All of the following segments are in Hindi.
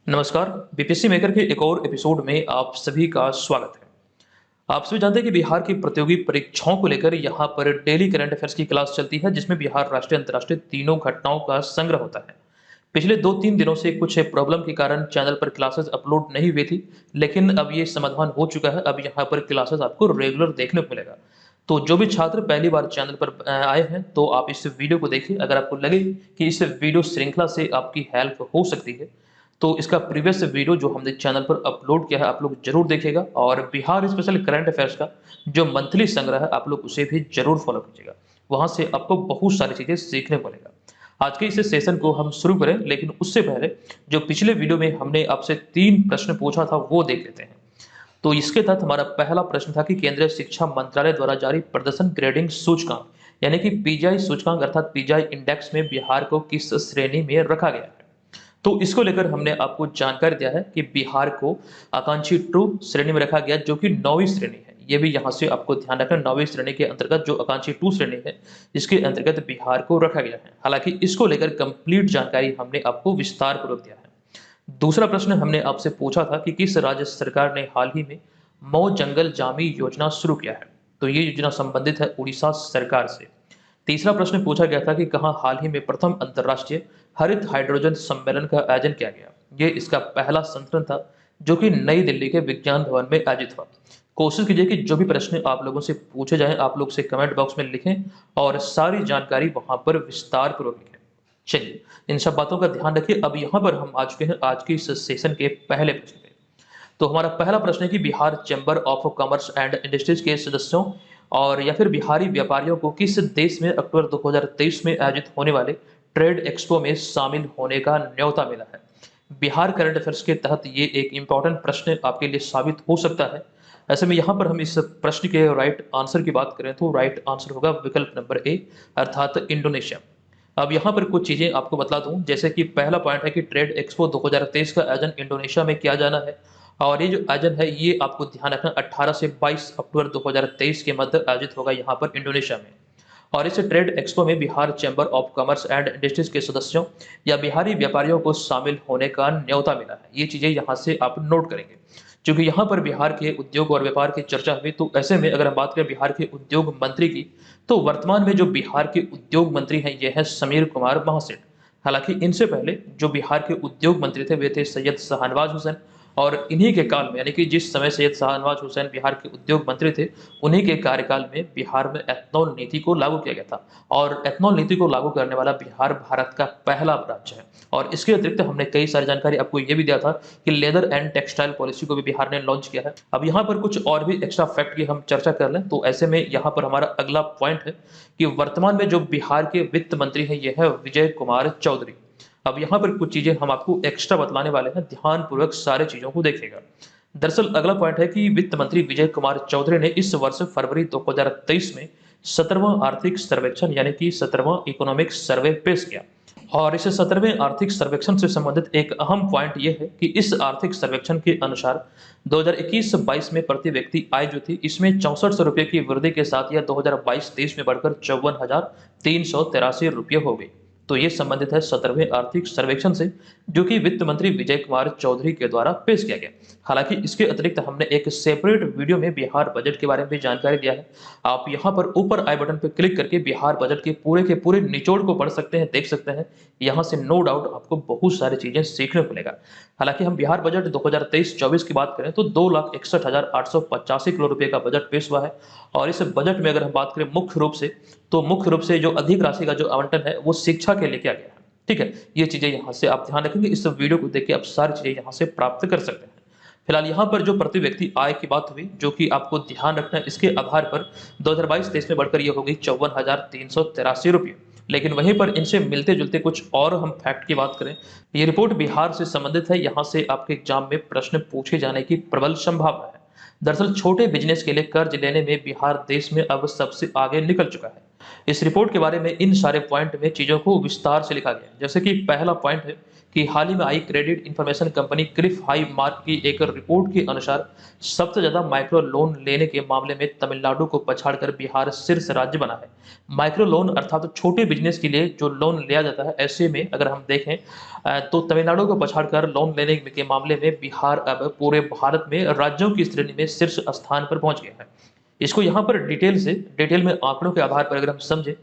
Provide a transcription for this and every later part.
नमस्कार। बीपीएससी मेकर के एक और एपिसोड में आप सभी का स्वागत है। आप सभी जानते हैं कि बिहार की प्रतियोगी परीक्षाओं को लेकर यहाँ पर डेली करंट अफेयर्स की क्लास चलती है, जिसमें बिहार राष्ट्रीय अंतर्राष्ट्रीय तीनों घटनाओं का संग्रह होता है। पिछले 2-3 दिनों से कुछ प्रॉब्लम के कारण चैनल पर क्लासेस अपलोड नहीं हुई थी, लेकिन अब ये समाधान हो चुका है। अब यहाँ पर क्लासेस आपको रेगुलर देखने को मिलेगा। तो जो भी छात्र पहली बार चैनल पर आए हैं, तो आप इस वीडियो को देखिए। अगर आपको लगे कि इस वीडियो श्रृंखला से आपकी हेल्प हो सकती है, तो इसका प्रीवियस वीडियो जो हमने चैनल पर अपलोड किया है, आप लोग जरूर देखिएगा। और बिहार स्पेशल करंट अफेयर्स का जो मंथली संग्रह है, आप लोग उसे भी जरूर फॉलो कीजिएगा। वहां से आपको बहुत सारी चीजें सीखने को मिलेगा। आज के इस सेशन को हम शुरू करें, लेकिन उससे पहले जो पिछले वीडियो में हमने आपसे 3 प्रश्न पूछा था, वो देख लेते हैं। तो इसके तहत हमारा पहला प्रश्न था कि केंद्रीय शिक्षा मंत्रालय द्वारा जारी प्रदर्शन ग्रेडिंग सूचकांक यानी कि पीजीआई सूचकांक अर्थात पीजीआई इंडेक्स में बिहार को किस श्रेणी में रखा गया है। तो इसको लेकर हमने आपको जानकारी दिया है कि बिहार को आकांक्षी 2 श्रेणी में रखा गया, जो कि 9वीं श्रेणी है। ये भी यहाँ से आपको ध्यान रखना, 9वीं श्रेणी के अंतर्गत जो आकांक्षी 2 श्रेणी है, इसके अंतर्गत बिहार को रखा गया है। हालांकि इसको लेकर कंप्लीट जानकारी हमने आपको विस्तार पूर्वक दिया है। दूसरा प्रश्न हमने आपसे पूछा था कि किस राज्य सरकार ने हाल ही में मऊ जंगल जामी योजना शुरू किया है। तो ये योजना संबंधित है उड़ीसा सरकार से। तीसरा प्रश्न पूछा गया था कि कहां हाल ही में प्रथम अंतर्राष्ट्रीय हरित हाइड्रोजन सम्मेलन का आयोजन किया गया। ये इसका पहला संस्करण था, जो कि नई दिल्ली के विज्ञान भवन में आयोजित हुआ। कोशिश कीजिए कि जो भी प्रश्न आप लोगों से पूछे जाएं, आप लोग से कमेंट बॉक्स में लिखें और सारी जानकारी वहां पर विस्तार पूर्वक लिखें। चलिए, इन सब बातों का ध्यान रखिए। अब यहाँ पर हम आ चुके हैं आज के इस सेशन के पहले प्रश्न पे। तो हमारा पहला प्रश्न है कि Bihar chamber of commerce and industries के सदस्यों और या फिर बिहारी व्यापारियों को किस देश में अक्टूबर 2023 में आयोजित होने वाले ट्रेड एक्सपो में शामिल होने का न्योता मिला है। बिहार करंट अफेयर्स के तहत ये एक इंपॉर्टेंट प्रश्न आपके लिए साबित हो सकता है। ऐसे में यहाँ पर हम इस प्रश्न के राइट आंसर की बात करें तो राइट आंसर होगा विकल्प नंबर ए, अर्थात इंडोनेशिया। अब यहाँ पर कुछ चीजें आपको बता दूं, जैसे कि पहला पॉइंट है कि ट्रेड एक्सपो 2023 का आयोजन इंडोनेशिया में किया जाना है। और ये जो आयोजन है, ये आपको ध्यान रखना 18 से 22 अक्टूबर 2023 के मध्य आयोजित होगा यहाँ पर इंडोनेशिया में। और इस ट्रेड एक्सपो में Bihar chamber of commerce and industries के सदस्यों या बिहारी व्यापारियों को शामिल होने का न्योता मिला है। ये चीजें यहाँ से आप नोट करेंगे, क्योंकि यहाँ पर बिहार के उद्योग और व्यापार की चर्चा हुई। तो ऐसे में अगर हम बात करें बिहार के उद्योग मंत्री की, तो वर्तमान में जो बिहार के उद्योग मंत्री हैं, ये है समीर कुमार महासेठ। हालांकि इनसे पहले जो बिहार के उद्योग मंत्री थे, वे थे सैयद शाहनवाज हुसैन। और इन्हीं के काल में, यानी कि जिस समय सैयद शाहनवाज हुसैन बिहार के उद्योग मंत्री थे, उन्हीं के कार्यकाल में बिहार में एथनॉल नीति को लागू किया गया था। और एथनॉल नीति को लागू करने वाला बिहार भारत का पहला राज्य है। और इसके अतिरिक्त हमने कई सारी जानकारी आपको ये भी दिया था कि लेदर एंड टेक्सटाइल पॉलिसी को भी बिहार ने लॉन्च किया है। अब यहाँ पर कुछ और भी एक्स्ट्रा फैक्ट की हम चर्चा कर लें, तो ऐसे में यहाँ पर हमारा अगला पॉइंट है कि वर्तमान में जो बिहार के वित्त मंत्री हैं, ये है विजय कुमार चौधरी। अब यहाँ पर कुछ चीजें हम आपको एक्स्ट्रा बतलाने वाले हैं, ध्यान पूर्वक सारे चीजों को देखिएगा। दरअसल अगला पॉइंट है कि वित्त मंत्री विजय कुमार चौधरी ने इस वर्ष फरवरी 2023 में 17वां आर्थिक सर्वेक्षण यानी कि 17वां इकोनॉमिक सर्वे पेश किया। और इस 17वें आर्थिक सर्वेक्षण से संबंधित एक अहम पॉइंट यह है कि इस आर्थिक सर्वेक्षण के अनुसार 2021-22 में प्रति व्यक्ति आय जो थी, इसमें 6400 रुपये की वृद्धि के साथ यह 2022-23 में बढ़कर 54,383 रुपये हो गई। तो ये संबंधित है 17वें आर्थिक सर्वेक्षण से, जो कि वित्त मंत्री विजय कुमार चौधरी के द्वारा पेश किया गया। हालांकि इसके अतिरिक्त हमने एक सेपरेट वीडियो में बिहार बजट के बारे में भी जानकारी दिया है। आप यहाँ पर ऊपर आई बटन पर क्लिक करके बिहार बजट के पूरे निचोड़ को पढ़ सकते हैं, देख सकते हैं। यहाँ से नो डाउट आपको बहुत सारी चीजें सीखने को मिलेगा। हालांकि हम बिहार बजट 2023-24 की बात करें तो 2,61,885 करोड़ रुपए का बजट पेश हुआ है। और इस बजट में अगर हम बात करें मुख्य रूप से जो अधिक राशि का जो आवंटन है, वो शिक्षा के लिए किया गया है। ठीक है, ये चीजें यहाँ से आप ध्यान रखेंगे। इस वीडियो को देख के आप सारी चीजें यहाँ से प्राप्त कर सकते हैं। फिलहाल यहाँ पर जो प्रति व्यक्ति आय की बात हुई, जो कि आपको ध्यान रखना है, इसके आधार पर 2022-23 में बढ़कर यह हो गई 54,383 रुपये। लेकिन वहीं पर इनसे मिलते जुलते कुछ और हम फैक्ट की बात करें, ये रिपोर्ट बिहार से संबंधित है। यहाँ से आपके एग्जाम में प्रश्न पूछे जाने की प्रबल संभावना है। दरअसल छोटे बिजनेस के लिए कर्ज लेने में बिहार देश में अब सबसे आगे निकल चुका है। इस रिपोर्ट के बारे में इन सारे पॉइंट में चीजों को विस्तार से लिखा गया है। जैसे कि पहला पॉइंट है कि हाल ही में आई credit information company Cliff high mark की एक रिपोर्ट के अनुसार सबसे ज्यादा माइक्रो लोन लेने के मामले में तमिलनाडु को पछाड़कर बिहार शीर्ष राज्य बना है। माइक्रो लोन अर्थात तो छोटे बिजनेस के लिए जो लोन लिया जाता है, ऐसे में अगर हम देखें तो तमिलनाडु को पछाड़कर लोन लेने के मामले में बिहार अब पूरे भारत में राज्यों की श्रेणी में शीर्ष स्थान पर पहुंच गया है। इसको यहाँ पर डिटेल में आंकड़ों के आधार पर अगर हम समझें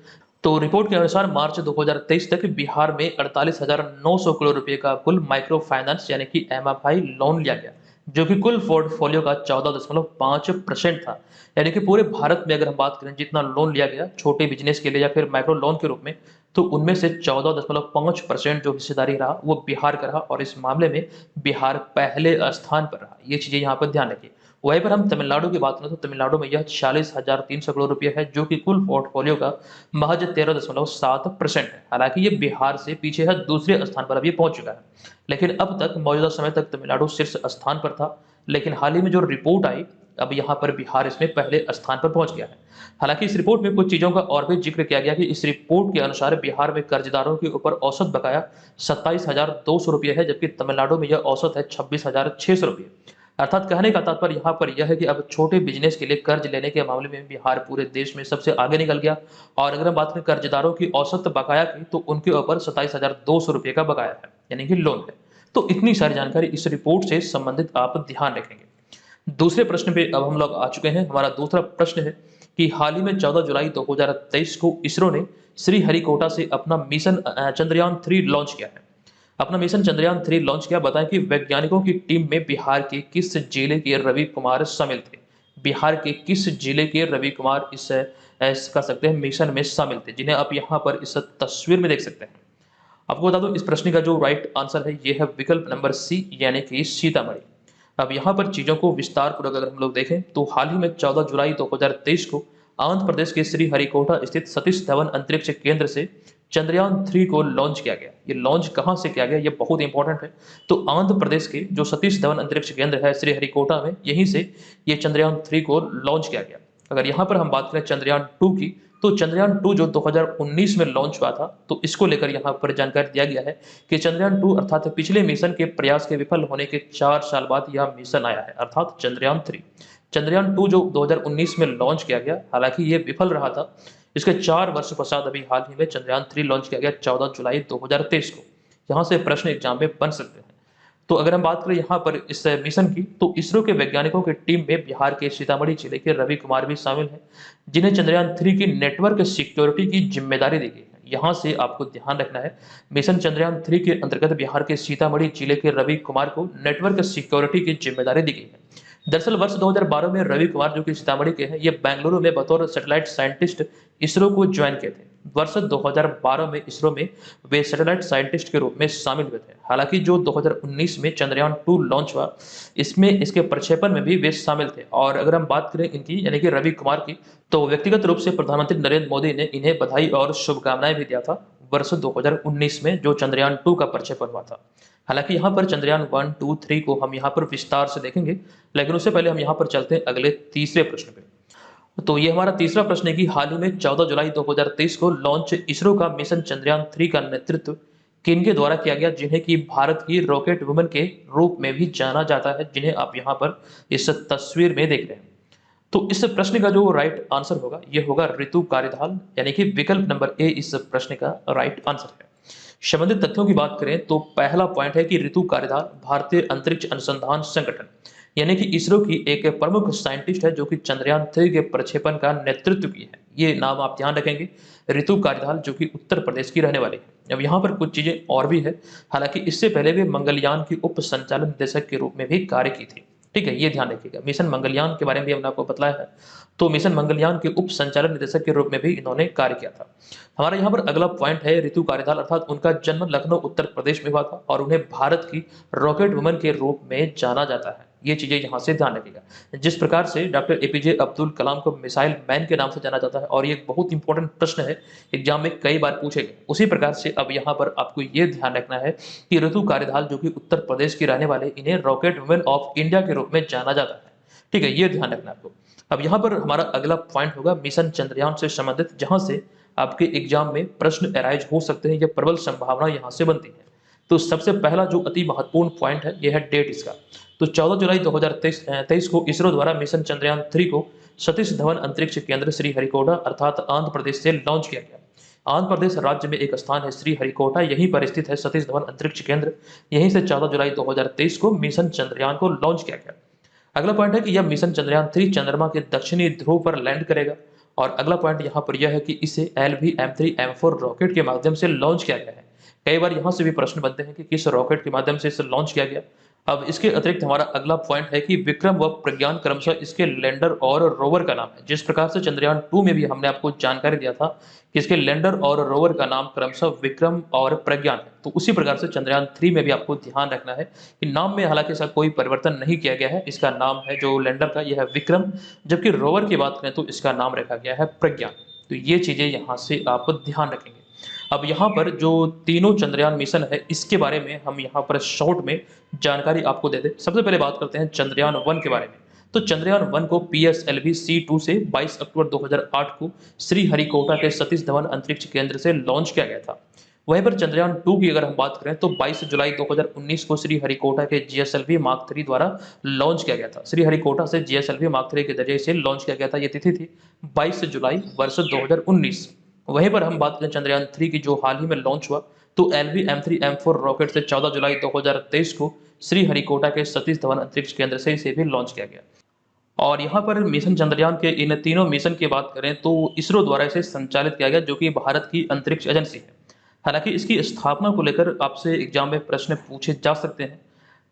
तो रिपोर्ट के अनुसार मार्च 2023 तक बिहार में 48,900 करोड़ रुपए का कुल माइक्रो फाइनेंस यानी कि एमएफआई लोन लिया गया, जो कि कुल पोर्टफोलियो का 14.5% था। यानी कि पूरे भारत में अगर हम बात करें जितना लोन लिया गया छोटे बिजनेस के लिए या फिर माइक्रो लोन के रूप में, तो उनमें से 14.5% जो हिस्सेदारी रहा वो बिहार का रहा, और इस मामले में बिहार पहले स्थान पर रहा। ये चीजें यहाँ पर ध्यान रखिए। वहीं पर हम तमिलनाडु की बात करें तो तमिलनाडु में यह 46,300 करोड़ रुपए है, जो कि कुल पोर्टफोलियो का महज 13.7% है। हालांकि ये बिहार से पीछे है, दूसरे स्थान पर अभी पहुंच चुका है। लेकिन अब तक मौजूदा समय तक तमिलनाडु शीर्ष स्थान पर था, लेकिन हाल ही में जो रिपोर्ट आई अब यहाँ पर बिहार इसमें पहले स्थान पर पहुंच गया है। हालांकि इस रिपोर्ट में कुछ चीजों का और भी जिक्र किया गया कि इस रिपोर्ट के अनुसार बिहार में कर्जदारों के ऊपर औसत बकाया 27,200 रुपये है, जबकि तमिलनाडु में यह औसत है 26,600 रुपये। अर्थात कहने का तात्पर्य यहाँ पर यह है कि अब छोटे बिजनेस के लिए कर्ज लेने के मामले में बिहार पूरे देश में सबसे आगे निकल गया। और अगर हम बात करें कर्जदारों की औसत बकाया की, तो उनके ऊपर 27,200 रुपये का बकाया है, यानी कि लोन है। तो इतनी सारी जानकारी इस रिपोर्ट से संबंधित आप ध्यान रखेंगे। दूसरे प्रश्न पे अब हम लोग आ चुके हैं। हमारा दूसरा प्रश्न है कि हाल ही में 14 जुलाई 2023 को इसरो ने श्रीहरिकोटा से अपना मिशन चंद्रयान-3 लॉन्च किया है। अपना मिशन चंद्रयान-3 लॉन्च किया। बताएं कि वैज्ञानिकों की टीम में बिहार के किस जिले के रवि कुमार शामिल थे। बिहार के किस जिले के रवि कुमार इस कह सकते हैं मिशन में शामिल थे, जिन्हें आप यहाँ पर इस तस्वीर में देख सकते हैं। आपको बता दूं इस प्रश्न का जो राइट आंसर है ये है विकल्प नंबर सी, यानी कि सीतामढ़ी। अब यहाँ पर चीजों को विस्तार पूर्वक अगर हम लोग देखें तो हाल ही में 14 जुलाई 2023 को आंध्र प्रदेश के श्रीहरिकोटा स्थित सतीश धवन अंतरिक्ष केंद्र से चंद्रयान-3 को लॉन्च किया गया। ये लॉन्च कहां से किया गया, ये बहुत इंपॉर्टेंट है। तो आंध्र प्रदेश के जो सतीश धवन अंतरिक्ष केंद्र है श्रीहरिकोटा में, यहीं से ये चंद्रयान-3 को लॉन्च किया गया। अगर यहाँ पर हम बात करें चंद्रयान-2 की, तो चंद्रयान-2 जो 2019 में लॉन्च हुआ था, तो इसको लेकर यहाँ पर जानकारी दिया गया है कि चंद्रयान-2 अर्थात पिछले मिशन के प्रयास के विफल होने के 4 साल बाद यह मिशन आया है, अर्थात चंद्रयान-3। चंद्रयान-2 जो 2019 में लॉन्च किया गया, हालांकि ये विफल रहा था। इसके 4 वर्ष पश्चात अभी हाल ही में चंद्रयान-3 लॉन्च किया गया 14 जुलाई 2023 को। यहाँ से प्रश्न एग्जाम में बन सकते हैं। तो अगर हम बात करें यहाँ पर इस मिशन की, तो इसरो के वैज्ञानिकों की टीम में बिहार के सीतामढ़ी जिले के रवि कुमार भी शामिल हैं, जिन्हें चंद्रयान-3 की नेटवर्क सिक्योरिटी की जिम्मेदारी दी गई है। यहाँ से आपको ध्यान रखना है, मिशन चंद्रयान-3 के अंतर्गत बिहार के सीतामढ़ी जिले के रवि कुमार को नेटवर्क सिक्योरिटी की जिम्मेदारी दी गई है। दरअसल वर्ष 2012 में रवि कुमार जो कि सीतामढ़ी के हैं, ये बेंगलुरु में बतौर सैटेलाइट साइंटिस्ट इसरो को ज्वाइन किए थे। वर्ष 2012 में इसरो में वे सैटेलाइट साइंटिस्ट के रूप में शामिल हुए थे। हालांकि जो 2019 में चंद्रयान-2 लॉन्च हुआ, इसमें इसके प्रक्षेपण में भी वे शामिल थे। और अगर हम बात करें इनकी यानी कि रवि कुमार की, तो व्यक्तिगत रूप से प्रधानमंत्री नरेंद्र मोदी ने इन्हें बधाई और शुभकामनाएं भी दिया था वर्ष 2019 में जो चंद्रयान-2 का प्रक्षेपण हुआ था। हालांकि यहाँ पर चंद्रयान-1, 2, 3 को हम यहाँ पर विस्तार से देखेंगे, लेकिन उससे पहले हम यहाँ पर चलते हैं अगले तीसरे प्रश्न पे। तो ये हमारा तीसरा प्रश्न है कि हाल ही में 14 जुलाई 2023 को लॉन्च इसरो का मिशन चंद्रयान-3 का नेतृत्व किनके द्वारा किया गया, जिन्हें कि भारत की रॉकेट वुमन के रूप में भी जाना जाता है, जिन्हें आप यहाँ पर इस तस्वीर में देख रहे हैं। तो इस प्रश्न का जो राइट आंसर होगा ये होगा रितु कारिधाल, यानी कि विकल्प नंबर ए इस प्रश्न का राइट आंसर है। संबंधित तथ्यों की बात करें तो पहला पॉइंट है कि रितु कारिधाल भारतीय अंतरिक्ष अनुसंधान संगठन यानी कि इसरो की एक प्रमुख साइंटिस्ट है, जो कि चंद्रयान-3 के प्रक्षेपण का नेतृत्व की है। ये नाम आप ध्यान रखेंगे, रितु कारिधाल, जो कि उत्तर प्रदेश की रहने वाली है। अब यहाँ पर कुछ चीजें और भी है। हालांकि इससे पहले वे मंगलयान की उप संचालन निदेशक के रूप में भी कार्य की थी। ठीक है, ये ध्यान रखिएगा। मिशन मंगलयान के बारे में भी हमने आपको बतलाया है, तो मिशन मंगलयान के उप संचालन निदेशक के रूप में भी इन्होंने कार्य किया था। हमारा यहाँ पर अगला पॉइंट है रितु कारिधाल, अर्थात उनका जन्म लखनऊ उत्तर प्रदेश में हुआ था और उन्हें भारत की रॉकेट वुमन के रूप में जाना जाता है। ये चीजें यहाँ से ध्यान रखिएगा। जिस प्रकार से डॉक्टर एपीजे अब्दुल कलाम को मिसाइल मैन के नाम से जाना जाता है, और ये एक बहुत इंपॉर्टेंट प्रश्न है, एग्जाम में कई बार पूछे गए, उसी प्रकार से अब यहाँ पर आपको ये ध्यान रखना है कि रितु कारिधाल जो कि उत्तर प्रदेश की रहने वाले, इन्हें रॉकेट वुमन ऑफ इंडिया के रूप में जाना जाता है। ठीक है, ये ध्यान रखना आपको। अब यहाँ पर हमारा अगला पॉइंट होगा मिशन चंद्रयान से संबंधित, जहां से आपके एग्जाम में प्रश्न अराइज हो सकते हैं, यह प्रबल संभावना यहाँ से बनती है। तो सबसे पहला जो अति महत्वपूर्ण पॉइंट है, ये है डेट इसका। तो 14 जुलाई 2023 को इसरो द्वारा मिशन चंद्रयान 3 को सतीश धवन अंतरिक्ष केंद्र श्रीहरिकोटा अर्थात आंध्र प्रदेश से लॉन्च किया गया। आंध्र प्रदेश राज्य में एक स्थान है श्रीहरिकोटा, यहीं पर स्थित है सतीश धवन अंतरिक्ष केंद्र। यहीं से 14 जुलाई 2023 को मिशन चंद्रयान को लॉन्च किया गया। अगला पॉइंट है कि यह मिशन चंद्रयान 3 चंद्रमा के दक्षिणी ध्रुव पर लैंड करेगा। और अगला पॉइंट यहाँ पर यह है कि इसे LV-M3M4 रॉकेट के माध्यम से लॉन्च किया गया है। कई बार यहाँ से भी प्रश्न बनते हैं कि किस रॉकेट के माध्यम से इसे लॉन्च किया गया। अब इसके अतिरिक्त हमारा अगला पॉइंट है कि विक्रम व प्रज्ञान क्रमशः इसके लैंडर और रोवर का नाम है। जिस प्रकार से चंद्रयान 2 में भी हमने आपको जानकारी दिया था कि इसके लैंडर और रोवर का नाम क्रमशः विक्रम और प्रज्ञान है, तो उसी प्रकार से चंद्रयान 3 में भी आपको ध्यान रखना है कि नाम में हालांकि ऐसा कोई परिवर्तन नहीं किया गया है। इसका नाम है जो लैंडर का, यह है विक्रम, जबकि रोवर की बात करें तो इसका नाम रखा गया है प्रज्ञान। तो ये चीजें यहाँ से आप ध्यान रखेंगे। अब यहाँ पर जो तीनों चंद्रयान मिशन है, इसके बारे में हम यहाँ पर शॉर्ट में जानकारी आपको दे दें। सबसे पहले बात करते हैं चंद्रयान 1 के बारे में। तो चंद्रयान 1 को PSLV C2 से 22 अक्टूबर 2008 को श्रीहरिकोटा के सतीश धवन अंतरिक्ष केंद्र से लॉन्च किया गया था। वहीं पर चंद्रयान 2 की अगर हम बात करें तो 22 जुलाई 2019 को श्रीहरिकोटा के GSLV Mark 3 द्वारा लॉन्च किया गया था। श्रीहरिकोटा से GSLV Mark 3 के जरिए से लॉन्च किया गया था। ये तिथि थी 22 जुलाई वर्ष 2019। वहीं पर हम बात करें चंद्रयान 3 की जो हाल ही में लॉन्च हुआ, तो LV-M3M4 रॉकेट से 14 जुलाई 2023 को श्रीहरिकोटा के सतीश धवन अंतरिक्ष केंद्र से इसे भी लॉन्च किया गया। और यहाँ पर मिशन चंद्रयान के इन तीनों मिशन की बात करें तो इसरो द्वारा इसे संचालित किया गया, जो कि भारत की अंतरिक्ष एजेंसी है। हालांकि इसकी स्थापना को लेकर आपसे एग्जाम में प्रश्न पूछे जा सकते हैं।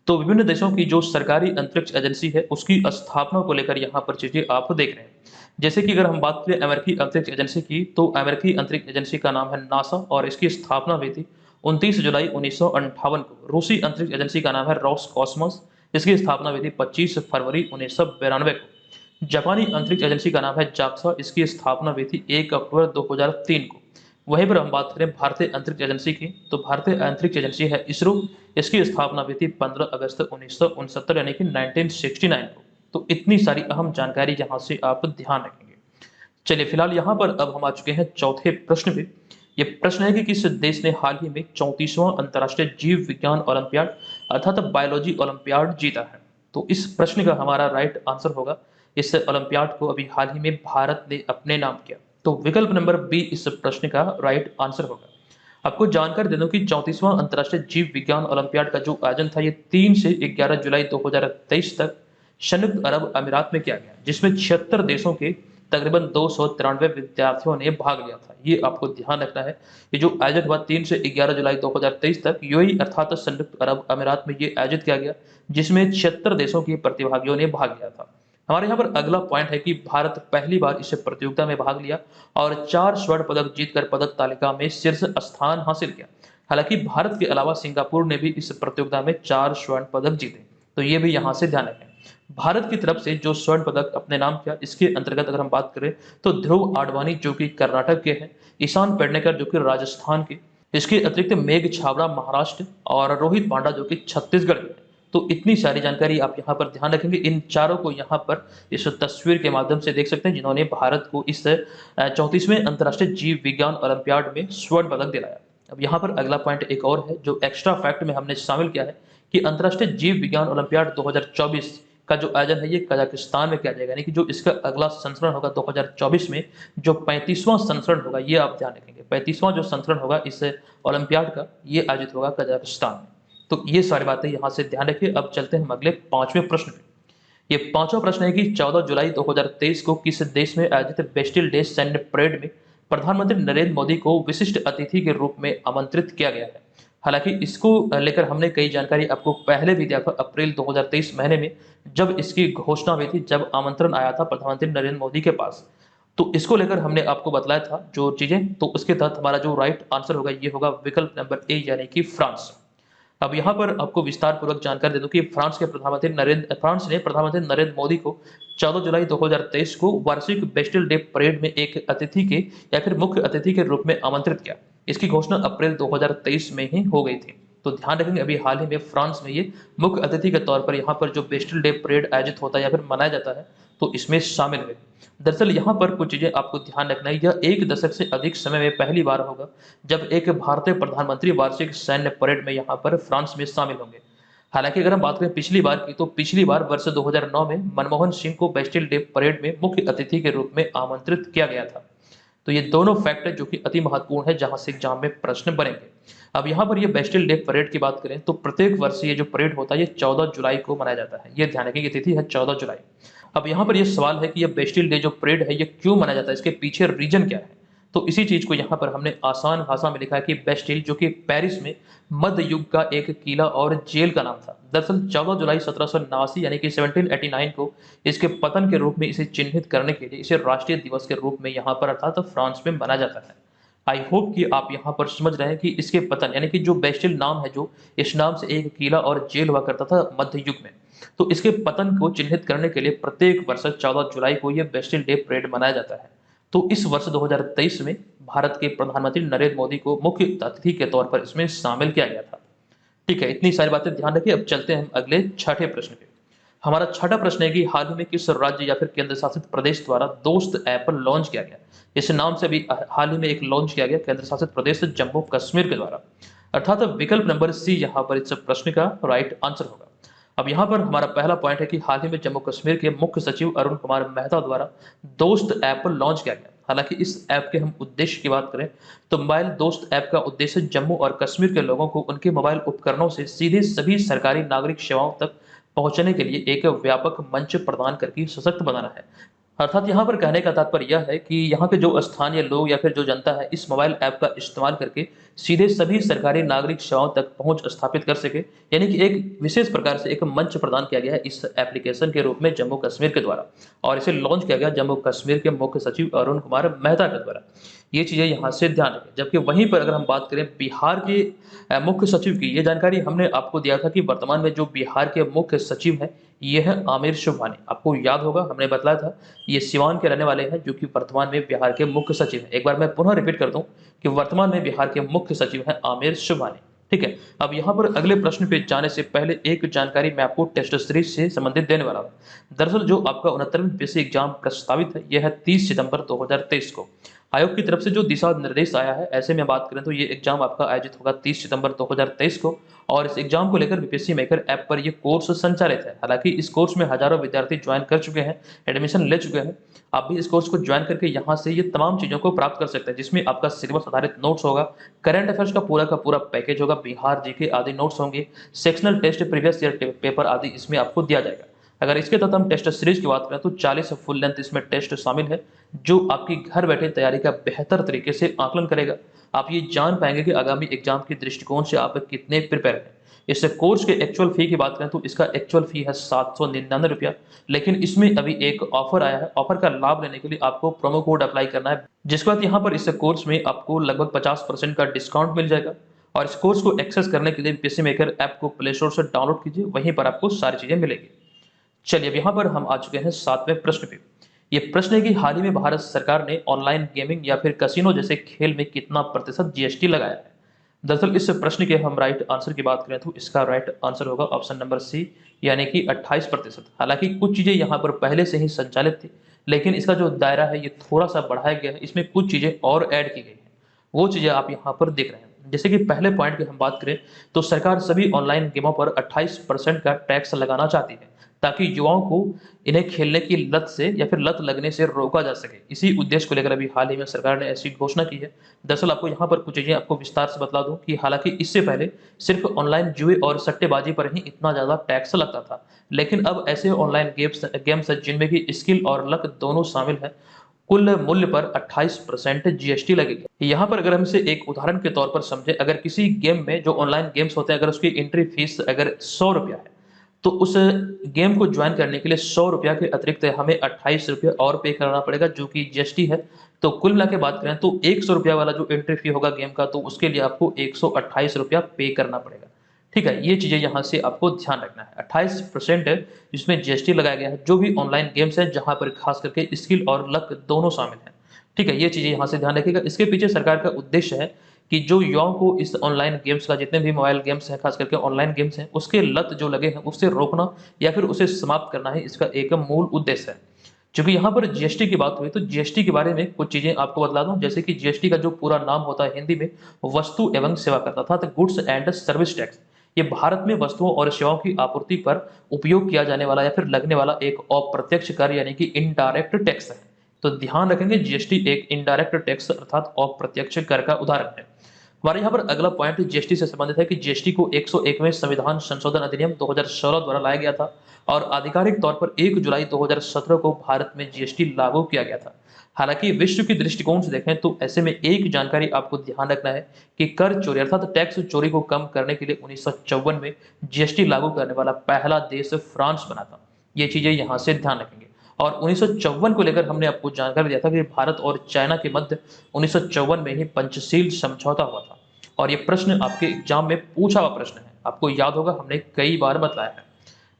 तो विभिन्न देशों की जो सरकारी अंतरिक्ष एजेंसी है, उसकी स्थापना को लेकर यहाँ पर चीजें आप देख रहे हैं। जैसे कि अगर हम बात करें अमेरिकी अंतरिक्ष एजेंसी की, तो अमेरिकी अंतरिक्ष एजेंसी का नाम है नासा और इसकी स्थापना हुई थी 29 जुलाई 1958 को। रूसी अंतरिक्ष एजेंसी का नाम है रोसकॉस्मोस, इसकी स्थापना हुई थी 25 फरवरी 1992 को। जापानी अंतरिक्ष एजेंसी का नाम है जाक्सा, इसकी स्थापना हुई थी 1 अक्टूबर 2003 को। वहीं पर हम बात करें भारतीय अंतरिक्ष एजेंसी की, तो भारतीय अंतरिक्ष एजेंसी है इसरो, इसकी स्थापना हुई थी 15 अगस्त 1969 यानी कि 1969 को। तो इतनी सारी अहम जानकारी यहाँ से आप ध्यान रखेंगे। चलिए फिलहाल यहाँ पर अब हम आ चुके हैं चौथे प्रश्न पे। ये प्रश्न है कि किस देश ने हाल ही में 34वां अंतर्राष्ट्रीय जीव विज्ञान ओलंपियाड अर्थात बायोलॉजी ओलंपियाड जीता है। तो इस प्रश्न का हमारा राइट आंसर होगा, इस ओलंपियाड को अभी हाल ही में भारत ने अपने नाम किया। तो विकल्प नंबर बी इस प्रश्न का राइट आंसर होगा। आपको जानकारी दे दूं कि 34वां अंतर्राष्ट्रीय जीव विज्ञान ओलंपियाड का जो आयोजन था, ये 3 से 11 जुलाई 2023 तक संयुक्त अरब अमीरात में किया गया, जिसमें 76 देशों के तकरीबन 293 विद्यार्थियों ने भाग लिया था। ये आपको ध्यान रखना है। ये जो आयोजन हुआ 3 से 11 जुलाई 2023 तक UAE अर्थात संयुक्त अरब अमीरात में ये आयोजित किया गया, जिसमें 76 देशों के प्रतिभागियों ने भाग लिया था। हमारे यहाँ पर अगला पॉइंट है कि भारत पहली बार इस प्रतियोगिता में भाग लिया और 4 स्वर्ण पदक जीतकर पदक तालिका में शीर्ष स्थान हासिल किया। हालांकि भारत के अलावा सिंगापुर ने भी इस प्रतियोगिता में 4 स्वर्ण पदक जीते, तो ये भी यहाँ से ध्यान रखें। भारत की तरफ से जो स्वर्ण पदक अपने नाम किया, इसके अंतर्गत अगर हम बात करें तो ध्रुव आडवाणी जो कि कर्नाटक के हैं, ईशान पेडनेकर जो कि राजस्थान के, इसके अतिरिक्त मेघ छाबड़ा महाराष्ट्र और रोहित पांडा जो कि छत्तीसगढ़ के। तो इतनी सारी जानकारी आप यहाँ पर ध्यान रखेंगे। इन चारों को यहाँ पर इस तस्वीर के माध्यम से देख सकते हैं, जिन्होंने भारत को इस 34वें अंतर्राष्ट्रीय जीव विज्ञान ओलंपियाड में स्वर्ण पदक दिलाया। अब यहाँ पर अगला पॉइंट एक और है जो एक्स्ट्रा फैक्ट में हमने शामिल किया है कि अंतर्राष्ट्रीय जीव विज्ञान ओलंपियाड 2024 का जो आयोजन है, ये कजाकिस्तान में किया जाएगा, यानी कि जो इसका अगला संस्करण होगा 2024 में, जो 35वां संस्करण होगा, ये आप ध्यान रखेंगे। 35वां जो संस्करण होगा इस ओलंपियाड का, ये आयोजित होगा कजाकिस्तान में। तो ये सारी बातें यहाँ से ध्यान रखिए। अब चलते हैं हम अगले 5वें प्रश्न पे। ये 5वां प्रश्न है कि 14 जुलाई 2023 को किस देश में आयोजित बेस्टिल डे सैन्य परेड में प्रधानमंत्री नरेंद्र मोदी को विशिष्ट अतिथि के रूप में आमंत्रित किया गया है। हालांकि इसको लेकर हमने कई जानकारी आपको पहले भी दिया था अप्रैल 2023 महीने में, जब इसकी घोषणा हुई थी, जब आमंत्रण आया था प्रधानमंत्री नरेंद्र मोदी के पास। तो इसको लेकर हमने आपको बतलाया था जो चीजें, तो उसके तहत हमारा जो राइट आंसर होगा ये होगा विकल्प नंबर ए, यानी कि फ्रांस। अब यहाँ पर आपको विस्तार पूर्वक जानकारी दे दूं कि फ्रांस ने प्रधानमंत्री नरेंद्र मोदी को 14 जुलाई 2023 को वार्षिक बेस्टिल डे परेड में एक अतिथि के या फिर मुख्य अतिथि के रूप में आमंत्रित किया। इसकी घोषणा अप्रैल 2023 में ही हो गई थी। तो ध्यान रखेंगे अभी हाल ही में फ्रांस में ये मुख्य अतिथि के तौर पर यहाँ पर जो बेस्टिल डे परेड आयोजित होता है या फिर मनाया जाता है, तो इसमें शामिल हुए। दरअसल यहाँ पर कुछ चीजें आपको ध्यान रखना है, यह 1 दशक से अधिक समय में पहली बार होगा जब एक भारतीय प्रधानमंत्री वार्षिक सैन्य परेड में यहाँ पर फ्रांस में शामिल होंगे। हालांकि अगर हम बात करें पिछली बार की, तो पिछली बार वर्ष 2009 में मनमोहन सिंह को बेस्टिल डे परेड में मुख्य अतिथि के रूप में आमंत्रित किया गया था। तो ये दोनों फैक्ट है जो कि अति महत्वपूर्ण है, जहां से एग्जाम में प्रश्न बनेंगे। अब यहाँ पर ये बेस्टिल डे परेड की बात करें तो प्रत्येक वर्ष ये जो परेड होता है ये 14 जुलाई को मनाया जाता है। ये ध्यान रखें कि तिथि है 14 जुलाई। अब यहाँ पर ये सवाल है कि ये बेस्टिल डे जो परेड है ये क्यों मनाया जाता है, इसके पीछे रीजन क्या है। तो इसी चीज को यहाँ पर हमने आसान भाषा में लिखा है कि बेस्टिल जो कि पेरिस में मध्य युग का एक किला और जेल का नाम था। दरअसल 14 जुलाई 1789 यानी कि 1789 को इसके पतन के रूप में इसे चिन्हित करने के लिए इसे राष्ट्रीय दिवस के रूप में यहाँ पर अर्थात फ्रांस में मनाया जाता है। आई होप कि आप यहाँ पर समझ रहे हैं कि इसके पतन यानी कि जो बेस्टिल नाम है, जो इस नाम से एक किला और जेल हुआ करता था मध्य युग में, तो इसके पतन को चिन्हित करने के लिए प्रत्येक वर्ष 14 जुलाई को यह बेस्टिल डे परेड मनाया जाता है। तो इस वर्ष 2023 में भारत के प्रधानमंत्री नरेंद्र मोदी को मुख्य अतिथि के तौर पर इसमें शामिल किया गया था। ठीक है, इतनी सारी बातें ध्यान रखिए। अब चलते हैं हम अगले छठे प्रश्न पे। हमारा छठा प्रश्न है कि हाल ही में किस राज्य या फिर केंद्र शासित प्रदेश द्वारा दोस्त ऐप लॉन्च किया गया। इस नाम से भी हाल ही में एक लॉन्च किया गया केंद्र शासित प्रदेश जम्मू कश्मीर के द्वारा, अर्थात विकल्प नंबर सी यहाँ पर इस प्रश्न का राइट आंसर होगा। अब यहाँ पर हमारा पहला पॉइंट है कि हाल ही में जम्मू कश्मीर के मुख्य सचिव अरुण कुमार मेहता द्वारा दोस्त ऐप लॉन्च किया गया। हालांकि इस ऐप के हम उद्देश्य की बात करें तो मोबाइल दोस्त ऐप का उद्देश्य जम्मू और कश्मीर के लोगों को उनके मोबाइल उपकरणों से सीधे सभी सरकारी नागरिक सेवाओं तक पहुंचने के लिए एक व्यापक मंच प्रदान करके सशक्त बनाना है। अर्थात यहाँ पर कहने का तात्पर्य यह है कि यहाँ के जो स्थानीय लोग या फिर जो जनता है इस मोबाइल ऐप का इस्तेमाल करके सीधे सभी सरकारी नागरिक सेवाओं तक पहुंच स्थापित कर सके, यानी कि एक विशेष प्रकार से एक मंच प्रदान किया गया है इस एप्लीकेशन के रूप में जम्मू कश्मीर के द्वारा, और इसे लॉन्च किया गया जम्मू कश्मीर के मुख्य सचिव अरुण कुमार मेहता के द्वारा। ये चीजें यहाँ से ध्यान रखें। जबकि वहीं पर अगर हम बात करें बिहार के मुख्य सचिव की, ये जानकारी हमने आपको दिया था कि वर्तमान में जो बिहार के मुख्य सचिव हैं ये है आमिर सुबहानी। आपको याद होगा हमने बताया था ये सिवान के रहने वाले हैं जो कि वर्तमान में बिहार के मुख्य सचिव हैं। एक बार मैं पुनः रिपीट कर दूं कि वर्तमान में बिहार के मुख्य सचिव हैं आमिर सुबहानी। ठीक है, अब यहाँ पर अगले प्रश्न पे जाने से पहले एक जानकारी मैं आपको टेस्ट सीरीज से संबंधित देने वाला हूँ। दरअसल जो आपका 69वीं बीपीएससी एग्जाम प्रस्तावित है यह है 30 सितंबर 2023 को। आयोग की तरफ से जो दिशा निर्देश आया है, ऐसे में बात करें तो ये एग्जाम आपका आयोजित होगा 30 सितंबर 2023 को, और इस एग्जाम को लेकर बीपीएससी मेकर ऐप पर ये कोर्स संचालित है। हालांकि इस कोर्स में हजारों विद्यार्थी ज्वाइन कर चुके हैं, एडमिशन ले चुके हैं। आप भी इस कोर्स को ज्वाइन करके यहाँ से ये तमाम चीजों को प्राप्त कर सकते हैं, जिसमें आपका सिलेबस आधारित नोट्स होगा, करंट अफेयर्स का पूरा पैकेज होगा, बिहार जीके आदि नोट्स होंगे, sectional test, previous year paper आदि इसमें आपको दिया जाएगा। अगर इसके तहत हम टेस्ट सीरीज की बात करें तो 40 फुल लेंथ इसमें टेस्ट शामिल है, जो आपकी घर बैठे तैयारी का बेहतर तरीके से आकलन करेगा। आप ये जान पाएंगे कि आगामी एग्जाम के दृष्टिकोण से आप कितने प्रिपेयर हैं। इस कोर्स के एक्चुअल फी की बात करें तो इसका एक्चुअल फी है 799 रुपया, लेकिन इसमें अभी एक ऑफर आया है। ऑफर का लाभ लेने के लिए आपको प्रोमो कोड अप्लाई करना है, जिसके बाद यहाँ पर इस कोर्स में आपको लगभग 50% का डिस्काउंट मिल जाएगा। और इस कोर्स को एक्सेस करने के लिए बीपीएससी मेकर ऐप को प्ले स्टोर से डाउनलोड कीजिए, वहीं पर आपको सारी चीजें मिलेगी। चलिए अब यहाँ पर हम आ चुके हैं 7वें प्रश्न पे। ये प्रश्न है कि हाल ही में भारत सरकार ने ऑनलाइन गेमिंग या फिर कसिनो जैसे खेल में कितना प्रतिशत जीएसटी लगाया है। दरअसल इस प्रश्न के हम राइट आंसर की बात करें तो इसका राइट आंसर होगा ऑप्शन नंबर सी, यानी कि 28%। हालांकि कुछ चीजें यहाँ पर पहले से ही संचालित थी, लेकिन इसका जो दायरा है ये थोड़ा सा बढ़ाया गया है, इसमें कुछ चीजें और ऐड की गई हैं। वो चीजें आप यहाँ पर देख रहे हैं। जैसे कि पहले पॉइंट की हम बात करें तो सरकार सभी ऑनलाइन गेमों पर 28% का टैक्स लगाना चाहती है, ताकि युवाओं को इन्हें खेलने की लत से या फिर लत लगने से रोका जा सके। इसी उद्देश्य को लेकर अभी हाल ही में सरकार ने ऐसी घोषणा की है। दरअसल आपको यहाँ पर कुछ चीजें आपको विस्तार से बता दूं कि हालांकि इससे पहले सिर्फ ऑनलाइन जुए और सट्टेबाजी पर ही इतना ज्यादा टैक्स लगता था, लेकिन अब ऐसे ऑनलाइन गेम्स हैं जिनमें की स्किल और लक दोनों शामिल है, कुल मूल्य पर 28% जीएसटी लगेगी। यहाँ पर अगर हम इसे एक उदाहरण के तौर पर समझे, अगर किसी गेम में जो ऑनलाइन गेम्स होते हैं अगर उसकी एंट्री फीस अगर 100 रुपया है, तो उस गेम को ज्वाइन करने के लिए 100 रुपया के अतिरिक्त हमें 28 रुपया और पे करना पड़ेगा, जो कि जीएसटी है। तो कुल मिला के बात करें तो 100 रुपया वाला जो एंट्री फी होगा गेम का, तो उसके लिए आपको 128 रुपया पे करना पड़ेगा। ठीक है, ये चीजें यहाँ से आपको ध्यान रखना है। 28% है जिसमें जीएसटी लगाया गया है, जो भी ऑनलाइन गेम्स है जहां पर खास करके स्किल और लक दोनों शामिल हैं। ठीक है, ये चीजें यहाँ से ध्यान रखिएगा। इसके पीछे सरकार का उद्देश्य है कि जो युवाओं को इस ऑनलाइन गेम्स का, जितने भी मोबाइल गेम्स हैं, खास करके ऑनलाइन गेम्स हैं, उसके लत जो लगे हैं, उससे रोकना या फिर उसे समाप्त करना ही इसका एक मूल उद्देश्य है। चूँकि यहाँ पर जीएसटी की बात हुई, तो जीएसटी के बारे में कुछ चीज़ें आपको बतला दूँ, जैसे कि जीएसटी का जो पूरा नाम होता है हिंदी में, वस्तु एवं सेवा कर, अर्थात गुड्स एंड सर्विस टैक्स। ये भारत में वस्तुओं और सेवाओं की आपूर्ति पर उपयोग किया जाने वाला या फिर लगने वाला एक अप्रत्यक्ष कर यानी कि इनडायरेक्ट टैक्स है। तो ध्यान रखेंगे, जीएसटी एक इनडायरेक्ट टैक्स अर्थात अप्रत्यक्ष कर का उदाहरण है। हमारे यहाँ पर अगला पॉइंट जीएसटी से संबंधित है कि जीएसटी को 101वें संविधान संशोधन अधिनियम 2016 द्वारा लाया गया था और आधिकारिक तौर पर 1 जुलाई 2017 को भारत में जीएसटी लागू किया गया था। हालांकि विश्व के दृष्टिकोण से देखें तो ऐसे में एक जानकारी आपको ध्यान रखना है कि कर चोरी अर्थात टैक्स चोरी को कम करने के लिए 1954 में जीएसटी लागू करने वाला पहला देश फ्रांस बना था। ये चीजें यहाँ से ध्यान रखेंगे। और 1954 को लेकर हमने आपको जानकारी दिया था कि भारत और चाइना के मध्य 1954 में ही पंचशील समझौता हुआ था और ये प्रश्न आपके एग्जाम में पूछा हुआ प्रश्न है, आपको याद होगा, हमने कई बार बतलाया है।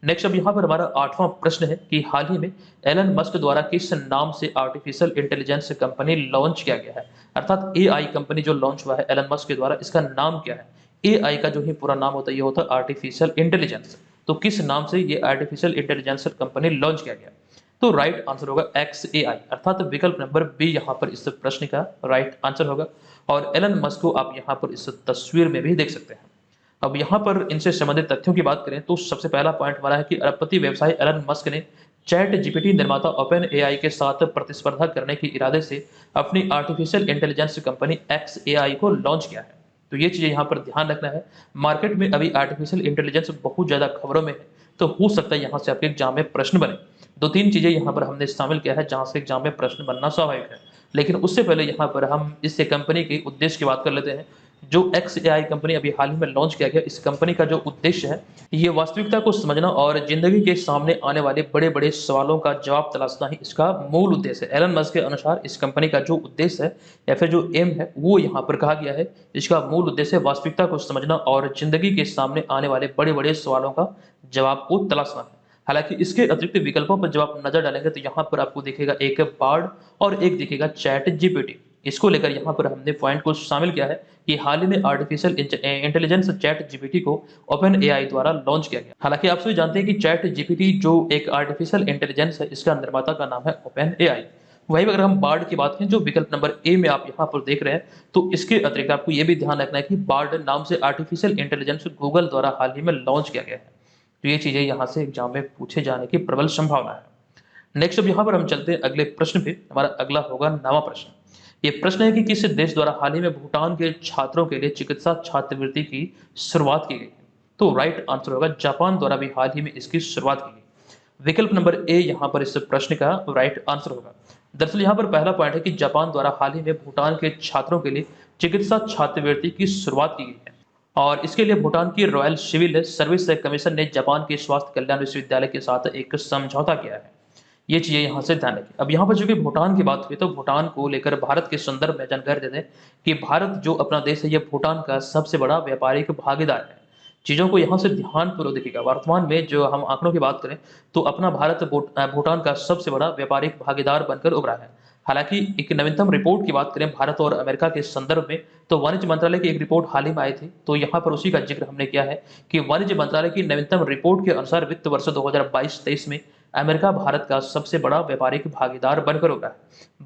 नेक्स्ट अब यहाँ पर हमारा 8वां प्रश्न है कि हाल ही में एलन मस्क द्वारा किस नाम से आर्टिफिशियल इंटेलिजेंस कंपनी लॉन्च किया गया है, अर्थात एआई कंपनी जो लॉन्च हुआ है एलन मस्क के द्वारा, इसका नाम क्या है। एआई का जो ही पूरा नाम होता है ये होता है आर्टिफिशियल इंटेलिजेंस। तो किस नाम से ये आर्टिफिशियल इंटेलिजेंस कंपनी लॉन्च किया गया, तो राइट आंसर होगा XAI, अर्थात विकल्प नंबर बी यहाँ पर इस प्रश्न का राइट आंसर होगा। और एलन मस्क को आप यहाँ पर इस तस्वीर में भी देख सकते हैं। अब यहाँ पर इनसे संबंधित तथ्यों की बात करें तो सबसे पहला पॉइंट हमारा है कि अरबपति व्यवसायी एलन मस्क ने चैट जीपीटी निर्माता ओपन एआई के साथ प्रतिस्पर्धा करने के इरादे से अपनी आर्टिफिशियल इंटेलिजेंस कंपनी XAI को लॉन्च किया है। तो ये चीजें यहाँ पर ध्यान रखना है। मार्केट में अभी आर्टिफिशियल इंटेलिजेंस बहुत ज्यादा खबरों में है, तो हो सकता है यहाँ से आपके एग्जाम में प्रश्न बने। 2-3 चीजें यहाँ पर हमने शामिल किया है जहाँ से एग्जाम में प्रश्न बनना स्वाभाविक है, लेकिन उससे पहले यहाँ पर हम इस कंपनी के उद्देश्य की बात कर लेते हैं। जो XAI कंपनी अभी हाल ही में लॉन्च किया गया, इस कंपनी का जो उद्देश्य है ये वास्तविकता को समझना और जिंदगी के सामने आने वाले बड़े बड़े सवालों का जवाब तलाशना ही इसका मूल उद्देश्य है। एलन मस्क के अनुसार इस कंपनी का जो उद्देश्य है या फिर जो एम है वो यहाँ पर कहा गया है, इसका मूल उद्देश्य वास्तविकता को समझना और जिंदगी के सामने आने वाले बड़े बड़े सवालों का जवाब को तलाशना है। हालांकि इसके अतिरिक्त विकल्पों पर जब आप नजर डालेंगे तो यहाँ पर आपको दिखेगा एक बार्ड और एक दिखेगा चैट जीपीटी। इसको लेकर यहाँ पर हमने पॉइंट को शामिल किया है कि हाल ही में आर्टिफिशियल इंटेलिजेंस चैट जीपीटी को ओपन एआई द्वारा लॉन्च किया गया। हालांकि आप सभी जानते हैं कि चैट जीपीटी जो एक आर्टिफिशियल इंटेलिजेंस है, इसका निर्माता का नाम है ओपन एआई। वहीं अगर हम बार्ड की बात करें जो विकल्प नंबर ए में आप यहाँ पर देख रहे हैं, तो इसके अतिरिक्त आपको ये भी ध्यान रखना है कि बार्ड नाम से आर्टिफिशियल इंटेलिजेंस गूगल द्वारा हाल ही में लॉन्च किया गया है। तो ये चीजें यहाँ से एग्जाम में पूछे जाने की प्रबल संभावना है। नेक्स्ट अब यहाँ पर हम चलते हैं अगले प्रश्न पे। हमारा अगला होगा 9वां प्रश्न। ये प्रश्न है कि किस देश द्वारा हाल ही में भूटान के छात्रों के लिए चिकित्सा छात्रवृत्ति की शुरुआत की गई है, तो राइट आंसर होगा जापान द्वारा भी हाल ही में इसकी शुरुआत की गई। विकल्प नंबर ए यहाँ पर इस प्रश्न का राइट आंसर होगा। दरअसल यहाँ पर पहला पॉइंट है कि जापान द्वारा हाल ही में भूटान के छात्रों के लिए चिकित्सा छात्रवृत्ति की शुरुआत की गई है और इसके लिए भूटान की रॉयल सिविल सर्विस कमीशन ने जापान के स्वास्थ्य कल्याण विश्वविद्यालय के साथ एक समझौता किया है। ये चीजें यहाँ से ध्यान रखें। अब यहाँ पर जो कि भूटान की बात हुई, तो भूटान को लेकर भारत के संदर्भ में जानकारी देते हैं कि भारत जो अपना देश है ये भूटान का सबसे बड़ा व्यापारिक भागीदार है। चीजों को यहाँ से ध्यानपूर्वक देखिएगा। वर्तमान में जो हम आंकड़ों की बात करें तो अपना भारत भूटान का सबसे बड़ा व्यापारिक भागीदार बनकर उभरा है। हालांकि एक नवीनतम रिपोर्ट की बात करें भारत और अमेरिका के संदर्भ में, तो वाणिज्य मंत्रालय की एक रिपोर्ट हाल ही में आई थी, तो यहाँ पर उसी का जिक्र हमने किया है कि वाणिज्य मंत्रालय की नवीनतम रिपोर्ट के अनुसार वित्त वर्ष 2022-23 में अमेरिका भारत का सबसे बड़ा व्यापारिक भागीदार बनकर उभरा है।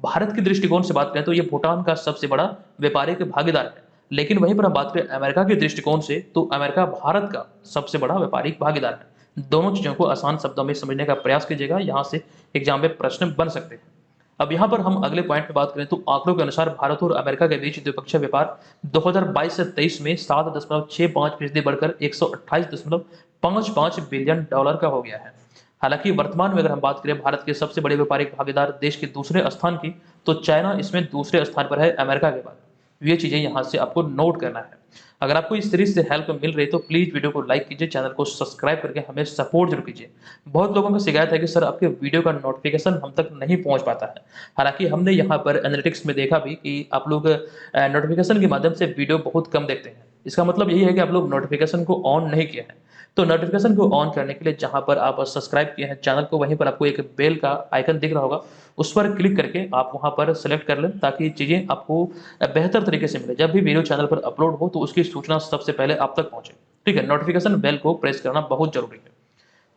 भारत के दृष्टिकोण से बात करें तो ये भूटान का सबसे बड़ा व्यापारिक भागीदार है, लेकिन वहीं पर हम बात करें अमेरिका के दृष्टिकोण से तो अमेरिका भारत का सबसे बड़ा व्यापारिक भागीदार है। दोनों चीजों को आसान शब्दों में समझने का प्रयास कीजिएगा, यहाँ से एग्जाम में प्रश्न बन सकते हैं। अब यहाँ पर हम अगले पॉइंट पे बात करें तो आंकड़ों के अनुसार भारत और अमेरिका के बीच द्विपक्षीय व्यापार 2022 से 23 में 7.65% बढ़कर 128.55 बिलियन डॉलर का हो गया है। हालांकि वर्तमान में अगर हम बात करें भारत के सबसे बड़े व्यापारिक भागीदार देश के दूसरे स्थान की, तो चाइना इसमें दूसरे स्थान पर है अमेरिका के बाद। ये चीजें यहाँ से आपको नोट करना है। अगर आपको इस सीरीज से हेल्प मिल रही है तो प्लीज वीडियो को लाइक कीजिए, चैनल को सब्सक्राइब करके हमें सपोर्ट जरूर कीजिए। बहुत लोगों की शिकायत है कि सर आपके वीडियो का नोटिफिकेशन हम तक नहीं पहुंच पाता है। हालांकि हमने यहाँ पर एनालिटिक्स में देखा भी कि आप लोग नोटिफिकेशन के माध्यम से वीडियो बहुत कम देखते हैं। इसका मतलब यही है कि आप लोग नोटिफिकेशन को ऑन नहीं किया है। तो नोटिफिकेशन को ऑन करने के लिए जहां पर आप सब्सक्राइब किए हैं चैनल को, वहीं पर आपको एक बेल का आइकन दिख रहा होगा, उस पर क्लिक करके आप वहां पर सेलेक्ट कर लें ताकि चीज़ें आपको बेहतर तरीके से मिले। जब भी वीडियो चैनल पर अपलोड हो तो उसकी सूचना सबसे पहले आप तक पहुंचे। ठीक है, नोटिफिकेशन बेल को प्रेस करना बहुत जरूरी है।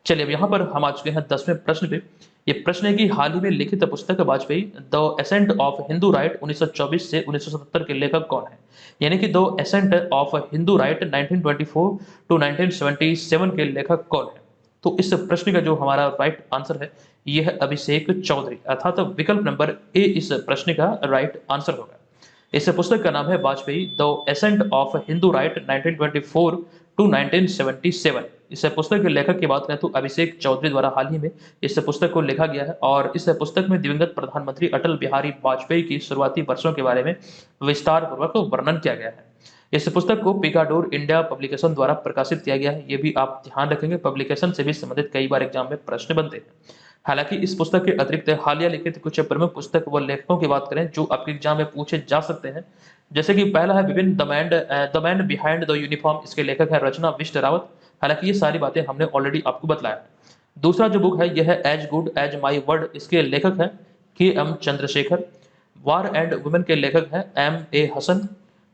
चलिए अब यहाँ पर हम आ चुके हैं 10वें प्रश्न पे। ये प्रश्न है कि हाल ही में लिखित पुस्तक Vajpayee the ascent of Hindu right 1924 से 1977 के लेखक कौन है? यानी कि the ascent of Hindu right 1924 to 1977 के लेखक कौन है? तो इस प्रश्न का जो हमारा राइट आंसर है यह है अभिषेक चौधरी, अर्थात विकल्प नंबर ए इस प्रश्न का राइट आंसर होगा। इस पुस्तक का नाम है Vajpayee the ascent of Hindu right 1924 to 1977। इस पुस्तक के लेखक की बात करें तो अभिषेक चौधरी द्वारा हाल ही में इस पुस्तक को लिखा गया है और इस पुस्तक में दिवंगत प्रधानमंत्री अटल बिहारी वाजपेयी की शुरुआती वर्षों के बारे में विस्तार पूर्वक वर्णन किया गया है। इस पुस्तक को पिकाडोर इंडिया पब्लिकेशन द्वारा प्रकाशित किया गया है। ये भी आप ध्यान रखेंगे, पब्लिकेशन से भी संबंधित कई बार एग्जाम में प्रश्न बनते हैं। हालांकि इस पुस्तक के अतिरिक्त हालिया लिखित कुछ प्रमुख पुस्तक व लेखकों की बात करें जो आपके एग्जाम में पूछे जा सकते हैं, जैसे कि पहला है Vipin the man behind the uniform, इसके लेखक है रचना विष्ट रावत। हालांकि ये सारी बातें हमने ऑलरेडी आपको बतलाया है। दूसरा जो बुक है यह है as good as my word, इसके लेखक हैं K M Chandrashekhar. War and women के लेखक हैं एम ए हसन।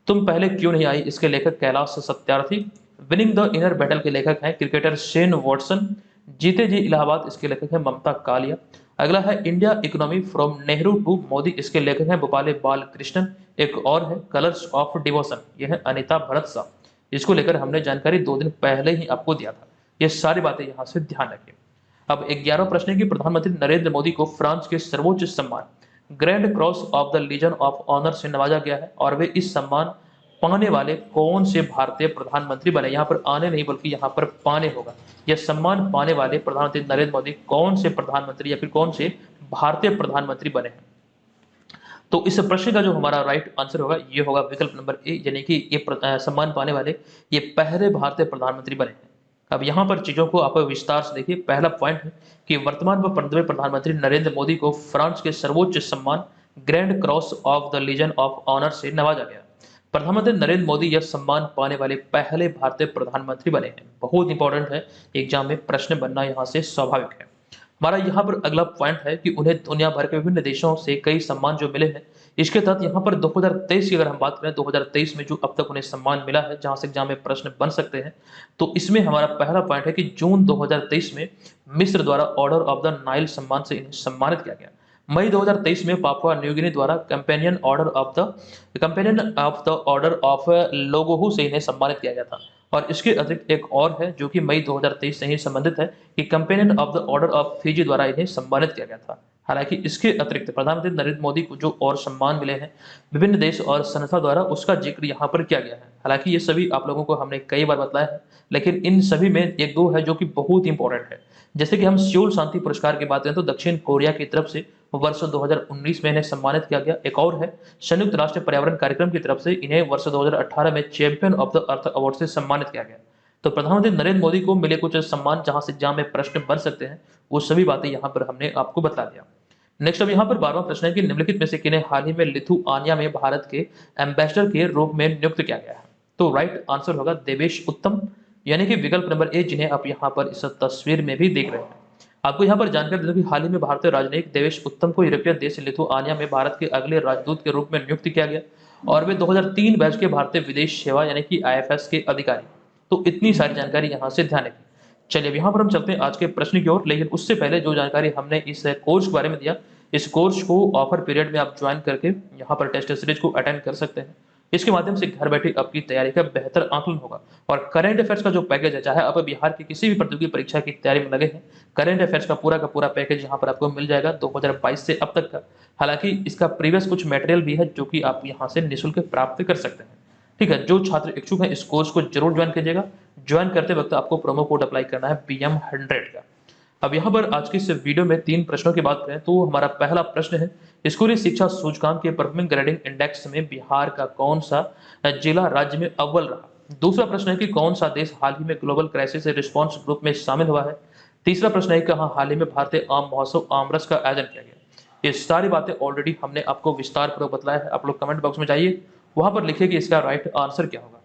तुम पहले क्यों नहीं आई, इसके लेखक Kailash Satyarthi. Winning the inner battle के लेखक हैं क्रिकेटर शेन वॉटसन। जीते जी इलाहाबाद, इसके लेखक हैं ममता कालिया। अगला है India economy from Nehru to Modi, इसके लेखक हैं भोपाले बालकृष्णन। एक और है कलर्स ऑफ डिवोशन, यह है अनिता भरत साहब। इसको लेकर हमने जानकारी 2 दिन पहले ही आपको दिया था। ये सारी बातें यहाँ से ध्यान रखें। अब 11वां प्रश्न है कि प्रधानमंत्री नरेंद्र मोदी को फ्रांस के सर्वोच्च सम्मान grand cross of the legion of honour से नवाजा गया है और वे इस सम्मान पाने वाले कौन से भारतीय प्रधानमंत्री बने? यहाँ पर आने नहीं बल्कि यहाँ पर पाने होगा। यह सम्मान पाने वाले प्रधानमंत्री नरेंद्र मोदी कौन से प्रधानमंत्री या फिर कौन से भारतीय प्रधानमंत्री बने हैं? तो इस प्रश्न का जो हमारा राइट आंसर होगा ये होगा विकल्प नंबर ए, यानी कि ये सम्मान पाने वाले ये पहले भारतीय प्रधानमंत्री बने हैं। अब यहाँ पर चीजों को आप विस्तार से देखिए। पहला पॉइंट है कि वर्तमान व पंद्रहवें प्रधानमंत्री नरेंद्र मोदी को फ्रांस के सर्वोच्च सम्मान grand cross of the legion of honour से नवाजा गया। प्रधानमंत्री नरेंद्र मोदी यह सम्मान पाने वाले पहले भारतीय प्रधानमंत्री बने हैं। बहुत इंपॉर्टेंट है, एग्जाम में प्रश्न बनना यहाँ से स्वाभाविक है। हमारा यहाँ पर अगला पॉइंट है कि उन्हें दुनिया भर के विभिन्न देशों से कई सम्मान जो मिले हैं। इसके तहत यहाँ पर 2023 की अगर हम बात करें, 2023 में जो अब तक उन्हें सम्मान मिला है, जहां से एग्जाम में प्रश्न बन सकते हैं, तो इसमें हमारा पहला पॉइंट है कि जून 2023 में मिस्र द्वारा ऑर्डर ऑफ द नाइल सम्मान से इन्हें सम्मानित किया गया। मई 2023 में पापुआ न्यू गिनी द्वारा companion of the order of लोगोहू से इन्हें सम्मानित किया गया था। और इसके अतिरिक्त एक और है जो कि मई 2023 से ही संबंधित है कि companion of the order of Fiji द्वारा इन्हें सम्मानित किया गया था। हालांकि इसके अतिरिक्त प्रधानमंत्री नरेंद्र मोदी को जो और सम्मान मिले हैं विभिन्न देश और संस्था द्वारा, उसका जिक्र यहाँ पर किया गया है। हालांकि ये सभी आप लोगों को हमने कई बार बताया है, लेकिन इन सभी में एक दो है जो कि बहुत इंपॉर्टेंट है। जैसे कि हम सियोल शांति पुरस्कार की बात करें तो दक्षिण कोरिया की तरफ से वर्ष 2019 में इन्हें सम्मानित किया गया। एक और है संयुक्त राष्ट्र पर्यावरण कार्यक्रम की तरफ से इन्हें वर्ष 2018 में champion of the earth award से सम्मानित किया गया। तो प्रधानमंत्री नरेंद्र मोदी को मिले कुछ सम्मान जहां से एग्जाम में प्रश्न बन सकते हैं, वो सभी बातें यहाँ पर हमने आपको बता दिया। नेक्स्ट अब यहाँ पर 12वां प्रश्न है कि निम्नलिखित में से किन्हें हाल ही में लिथुआनिया में भारत के एम्बेसडर के रूप में नियुक्त किया गया है? तो राइट आंसर होगा देवेश उत्तम, यानी कि विकल्प नंबर ए, जिन्हें आप यहाँ पर इस तस्वीर में भी देख रहे हैं। आपको यहाँ पर जानकारी दें कि हाल ही में भारतीय राजनयिक देवेश उत्तम को यूरोपीय देश लिथुआनिया में भारत के अगले राजदूत के रूप में नियुक्त किया गया और वे 2003 बैच के भारतीय विदेश सेवा यानी कि IFS के अधिकारी। तो इतनी सारी जानकारी यहाँ से ध्यान रखिए। चलिए अब यहाँ पर हम चलते हैं आज के प्रश्न की ओर, लेकिन उससे पहले जो जानकारी हमने इस कोर्स के बारे में दिया, इस कोर्स को ऑफर पीरियड में आप ज्वाइन करके यहाँ पर टेस्ट सीरीज को अटेंड कर सकते हैं। इसके माध्यम से घर बैठे आपकी तैयारी का बेहतर आकलन होगा और करंट अफेयर्स का जो पैकेज है, चाहे आप बिहार की किसी भी प्रतियोगी परीक्षा की तैयारी में लगे हैं, करंट अफेयर्स का पूरा पैकेज यहाँ पर आपको मिल जाएगा 2022 से अब तक का। हालांकि इसका प्रीवियस कुछ मटेरियल भी है जो कि आप यहाँ से निःशुल्क प्राप्त कर सकते हैं। ठीक है, जो छात्र इच्छुक हैं इस कोर्स को जरूर ज्वाइन कीजिएगा। ज्वाइन करते वक्त आपको प्रोमो कोड अप्लाई करना है BM100 का। अब यहाँ पर आज की इस वीडियो में 3 प्रश्नों की बात करें तो हमारा पहला प्रश्न है स्कूली शिक्षा सूचकांक के परफॉर्मिंग ग्रेडिंग इंडेक्स में बिहार का कौन सा जिला राज्य में अव्वल रहा? दूसरा प्रश्न है कि कौन सा देश हाल ही में ग्लोबल क्राइसिस रिस्पॉन्स ग्रुप में शामिल हुआ है? तीसरा प्रश्न है कहाँ हाल ही में भारतीय आम महोत्सव आमरस का आयोजन किया गया? ये सारी बातें ऑलरेडी हमने आपको विस्तार पूर्वक बताया है। आप लोग कमेंट बॉक्स में जाइए, वहां पर लिखिए कि इसका राइट आंसर क्या होगा।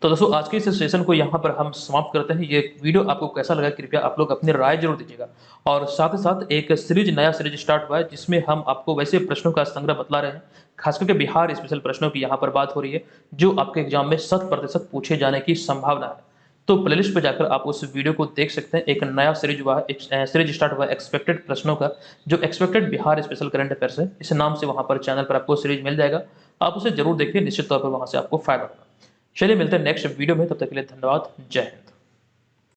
तो दोस्तों आज के इस सेशन को यहाँ पर हम समाप्त करते हैं। ये वीडियो आपको कैसा लगा कृपया आप लोग अपनी राय ज़रूर दीजिएगा। और साथ ही साथ एक नया सीरीज स्टार्ट हुआ है जिसमें हम आपको वैसे प्रश्नों का संग्रह बतला रहे हैं। खास करके बिहार स्पेशल प्रश्नों की यहाँ पर बात हो रही है जो आपके एग्जाम में 100% पूछे जाने की संभावना है। तो प्लेलिस्ट पर जाकर आप उस वीडियो को देख सकते हैं। एक नया सीरीज हुआ है, एक सीरीज स्टार्ट हुआ है एक्सपेक्टेड प्रश्नों का, जो expected Bihar special current affairs है। इस नाम से वहाँ पर चैनल पर आपको सीरीज मिल जाएगा। आप उसे जरूर देखिए, निश्चित तौर पर वहाँ से आपको फायदा होगा। चलिए मिलते हैं नेक्स्ट वीडियो में, तब तक के लिए धन्यवाद। जय हिंद।